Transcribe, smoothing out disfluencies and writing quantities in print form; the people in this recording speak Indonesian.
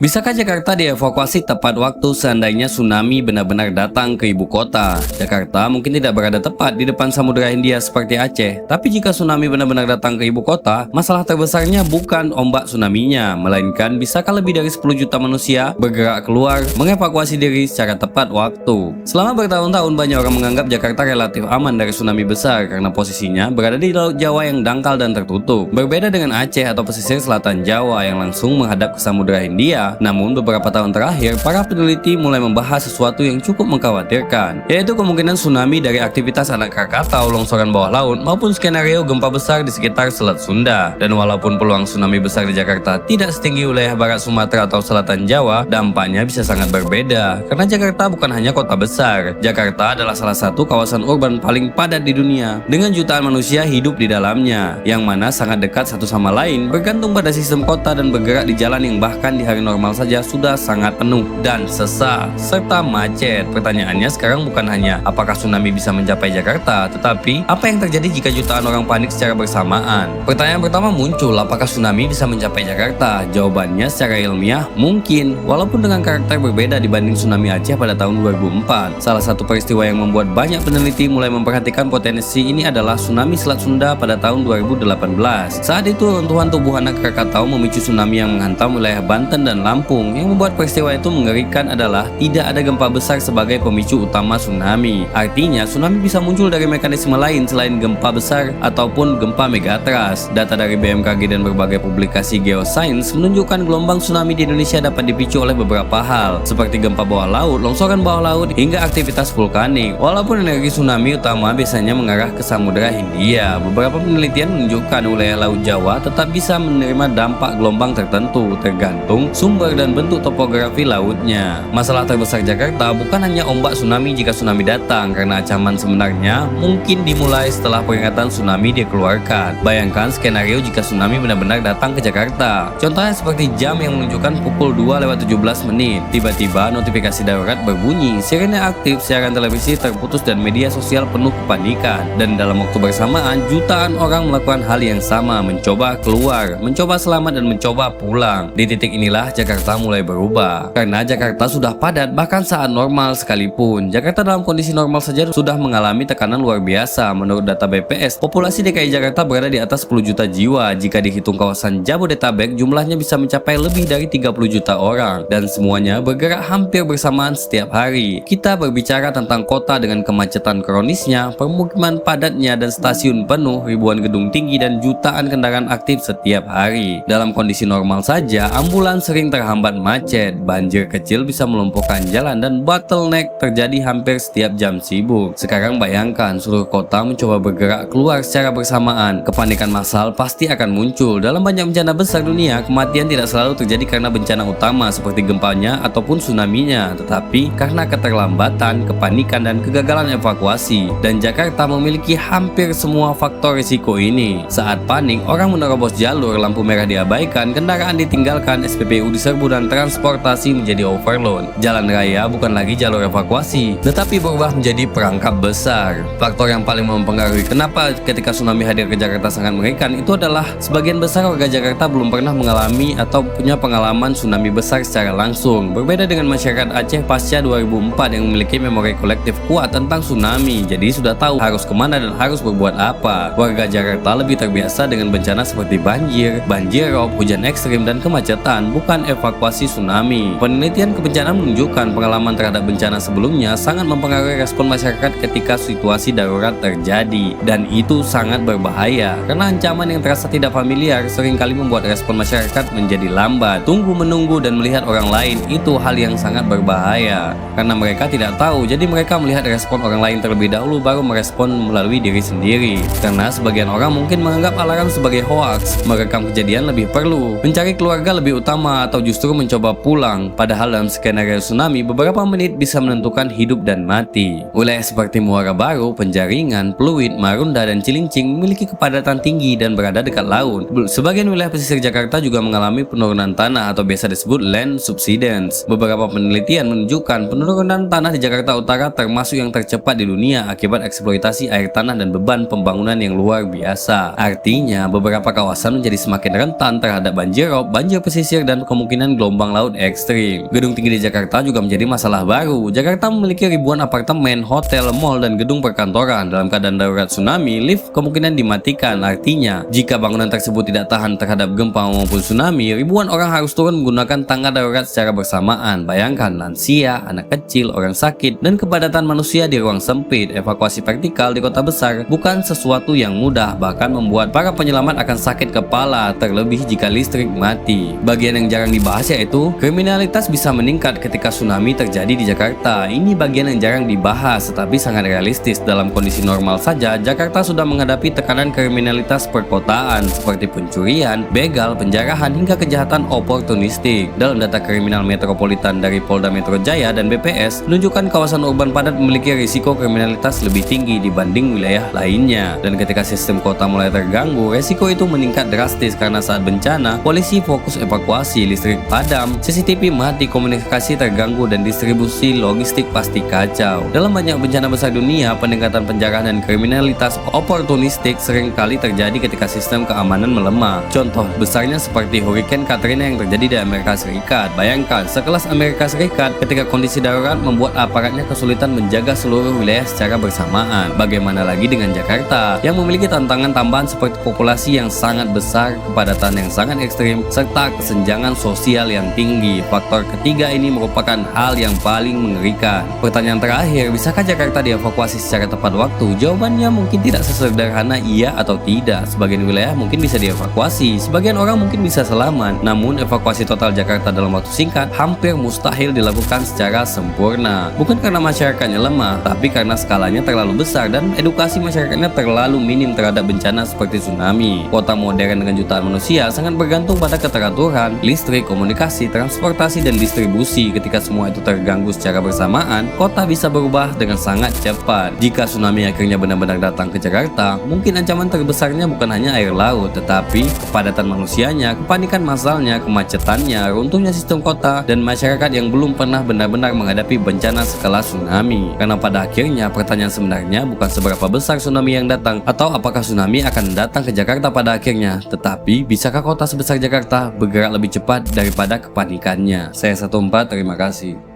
Bisakah Jakarta dievakuasi tepat waktu seandainya tsunami benar-benar datang ke ibu kota? Jakarta mungkin tidak berada tepat di depan Samudra Hindia seperti Aceh, tapi jika tsunami benar-benar datang ke ibu kota, masalah terbesarnya bukan ombak tsunaminya, melainkan bisakah lebih dari 10 juta manusia bergerak keluar mengevakuasi diri secara tepat waktu. Selama bertahun-tahun banyak orang menganggap Jakarta relatif aman dari tsunami besar karena posisinya berada di Laut Jawa yang dangkal dan tertutup. Berbeda dengan Aceh atau pesisir selatan Jawa yang langsung menghadap ke Samudra Hindia. Namun beberapa tahun terakhir, para peneliti mulai membahas sesuatu yang cukup mengkhawatirkan, yaitu kemungkinan tsunami dari aktivitas anak Krakatau, longsoran bawah laut, maupun skenario gempa besar di sekitar Selat Sunda. Dan walaupun peluang tsunami besar di Jakarta tidak setinggi wilayah barat Sumatera atau selatan Jawa, dampaknya bisa sangat berbeda. Karena Jakarta bukan hanya kota besar, Jakarta adalah salah satu kawasan urban paling padat di dunia, dengan jutaan manusia hidup di dalamnya, yang mana sangat dekat satu sama lain, bergantung pada sistem kota dan bergerak di jalan yang bahkan di hari normal saja sudah sangat penuh dan sesak serta macet. Pertanyaannya sekarang bukan hanya apakah tsunami bisa mencapai Jakarta, tetapi apa yang terjadi jika jutaan orang panik secara bersamaan. Pertanyaan pertama muncul, apakah tsunami bisa mencapai Jakarta? Jawabannya secara ilmiah mungkin, walaupun dengan karakter berbeda dibanding tsunami Aceh pada tahun 2004. Salah satu peristiwa yang membuat banyak peneliti mulai memperhatikan potensi ini adalah tsunami Selat Sunda pada tahun 2018. Saat itu runtuhan tubuh anak Krakatau memicu tsunami yang menghantam wilayah Banten dan Lampung. Yang membuat peristiwa itu mengerikan adalah tidak ada gempa besar sebagai pemicu utama tsunami. Artinya tsunami bisa muncul dari mekanisme lain selain gempa besar ataupun gempa megatrust. Data dari BMKG dan berbagai publikasi geosains menunjukkan gelombang tsunami di Indonesia dapat dipicu oleh beberapa hal, seperti gempa bawah laut, longsoran bawah laut, hingga aktivitas vulkanik. Walaupun energi tsunami utama biasanya mengarah ke Samudra Hindia, beberapa penelitian menunjukkan wilayah Laut Jawa tetap bisa menerima dampak gelombang tertentu tergantung sumber dan bentuk topografi lautnya. Masalah terbesar Jakarta bukan hanya ombak tsunami jika tsunami datang, karena ancaman sebenarnya mungkin dimulai setelah peringatan tsunami dikeluarkan. Bayangkan skenario jika tsunami benar-benar datang ke Jakarta. Contohnya seperti jam yang menunjukkan pukul 2:17 menit. Tiba-tiba notifikasi darurat berbunyi, sirene aktif, siaran televisi terputus dan media sosial penuh kepanikan. Dan dalam waktu bersamaan, jutaan orang melakukan hal yang sama, mencoba keluar, mencoba selamat dan mencoba pulang. Di titik inilah Jakarta mulai berubah. Karena Jakarta sudah padat bahkan saat normal sekalipun. Jakarta dalam kondisi normal saja sudah mengalami tekanan luar biasa. Menurut data BPS, populasi DKI Jakarta berada di atas 10 juta jiwa. Jika dihitung kawasan Jabodetabek, jumlahnya bisa mencapai lebih dari 30 juta orang. Dan semuanya bergerak hampir bersamaan setiap hari. Kita berbicara tentang kota dengan kemacetan kronisnya, permukiman padatnya dan stasiun penuh, ribuan gedung tinggi dan jutaan kendaraan aktif setiap hari. Dalam kondisi normal saja, ambulans sering terhambat macet, banjir kecil bisa melumpuhkan jalan, dan bottleneck terjadi hampir setiap jam sibuk. Sekarang bayangkan seluruh kota mencoba bergerak keluar secara bersamaan. Kepanikan massal pasti akan muncul. Dalam banyak bencana besar dunia, kematian tidak selalu terjadi karena bencana utama seperti gempanya ataupun tsunaminya, tetapi karena keterlambatan, kepanikan, dan kegagalan evakuasi. Dan Jakarta memiliki hampir semua faktor risiko ini. Saat panik, orang menerobos jalur, lampu merah diabaikan, kendaraan ditinggalkan, SPBU diserbu, dan transportasi menjadi overload. Jalan raya bukan lagi jalur evakuasi, tetapi berubah menjadi perangkap besar. Faktor yang paling mempengaruhi kenapa ketika tsunami hadir ke Jakarta sangat mengerikan itu adalah sebagian besar warga Jakarta belum pernah mengalami atau punya pengalaman tsunami besar secara langsung. Berbeda dengan masyarakat Aceh pasca 2004 yang memiliki memori kolektif kuat tentang tsunami, jadi sudah tahu harus kemana dan harus berbuat apa. Warga Jakarta lebih terbiasa dengan bencana seperti banjir, banjirop, hujan ekstrim, dan kemacetan, bukan evakuasi tsunami. Penelitian kebencanaan menunjukkan pengalaman terhadap bencana sebelumnya sangat mempengaruhi respon masyarakat ketika situasi darurat terjadi, dan itu sangat berbahaya karena ancaman yang terasa tidak familiar seringkali membuat respon masyarakat menjadi lambat. Tunggu menunggu dan melihat orang lain itu hal yang sangat berbahaya karena mereka tidak tahu, jadi mereka melihat respon orang lain terlebih dahulu baru merespon melalui diri sendiri. Karena sebagian orang mungkin menganggap alarm sebagai hoaks, merekam kejadian lebih perlu, mencari keluarga lebih utama, atau justru mencoba pulang. Padahal dalam skenario tsunami, beberapa menit bisa menentukan hidup dan mati. Wilayah seperti Muara Baru, Penjaringan, Pluit, Marunda, dan Cilincing memiliki kepadatan tinggi dan berada dekat laut. Sebagian wilayah pesisir Jakarta juga mengalami penurunan tanah atau biasa disebut land subsidence. Beberapa penelitian menunjukkan penurunan tanah di Jakarta Utara termasuk yang tercepat di dunia akibat eksploitasi air tanah dan beban pembangunan yang luar biasa. Artinya, beberapa kawasan menjadi semakin rentan terhadap banjirop, banjir pesisir, dan kemungkinan kemungkinan gelombang laut ekstrim. Gedung tinggi di Jakarta juga menjadi masalah baru. Jakarta memiliki ribuan apartemen, hotel, mal, dan gedung perkantoran. Dalam keadaan darurat tsunami, lift kemungkinan dimatikan. Artinya, jika bangunan tersebut tidak tahan terhadap gempa maupun tsunami, ribuan orang harus turun menggunakan tangga darurat secara bersamaan. Bayangkan lansia, anak kecil, orang sakit, dan kepadatan manusia di ruang sempit. Evakuasi vertikal di kota besar bukan sesuatu yang mudah, bahkan membuat para penyelamat akan sakit kepala, terlebih jika listrik mati. Bagian yang jarang dibahas yaitu kriminalitas bisa meningkat ketika tsunami terjadi di Jakarta. Ini bagian yang jarang dibahas, tetapi sangat realistis. Dalam kondisi normal saja, Jakarta sudah menghadapi tekanan kriminalitas perkotaan seperti pencurian, begal, penjarahan, hingga kejahatan oportunistik. Dalam data kriminal metropolitan dari Polda Metro Jaya dan BPS, menunjukkan kawasan urban padat memiliki risiko kriminalitas lebih tinggi dibanding wilayah lainnya. Dan ketika sistem kota mulai terganggu, risiko itu meningkat drastis karena saat bencana, polisi fokus evakuasi, listrik padam, CCTV mati, komunikasi terganggu, dan distribusi logistik pasti kacau. Dalam banyak bencana besar dunia, peningkatan penjarahan dan kriminalitas oportunistik sering kali terjadi ketika sistem keamanan melemah. Contoh besarnya seperti Hurricane Katrina yang terjadi di Amerika Serikat. Bayangkan, sekelas Amerika Serikat ketika kondisi darurat membuat aparatnya kesulitan menjaga seluruh wilayah secara bersamaan. Bagaimana lagi dengan Jakarta yang memiliki tantangan tambahan seperti populasi yang sangat besar, kepadatan yang sangat ekstrim, serta kesenjangan sosial yang tinggi. Faktor ketiga ini merupakan hal yang paling mengerikan. Pertanyaan terakhir, bisakah Jakarta dievakuasi secara tepat waktu? Jawabannya mungkin tidak sesederhana iya atau tidak. Sebagian wilayah mungkin bisa dievakuasi, sebagian orang mungkin bisa selamat. Namun evakuasi total Jakarta dalam waktu singkat hampir mustahil dilakukan secara sempurna. Bukan karena masyarakatnya lemah, tapi karena skalanya terlalu besar dan edukasi masyarakatnya terlalu minim terhadap bencana seperti tsunami. Kota modern dengan jutaan manusia sangat bergantung pada keteraturan, listrik, komunikasi, transportasi, dan distribusi. Ketika semua itu terganggu secara bersamaan, kota bisa berubah dengan sangat cepat. Jika tsunami akhirnya benar-benar datang ke Jakarta, mungkin ancaman terbesarnya bukan hanya air laut, tetapi kepadatan manusianya, kepanikan massalnya, kemacetannya, runtuhnya sistem kota, dan masyarakat yang belum pernah benar-benar menghadapi bencana sekelas tsunami. Karena pada akhirnya pertanyaan sebenarnya bukan seberapa besar tsunami yang datang atau apakah tsunami akan datang ke Jakarta pada akhirnya, tetapi bisakah kota sebesar Jakarta bergerak lebih cepat daripada kepanikannya. Saya 14, terima kasih.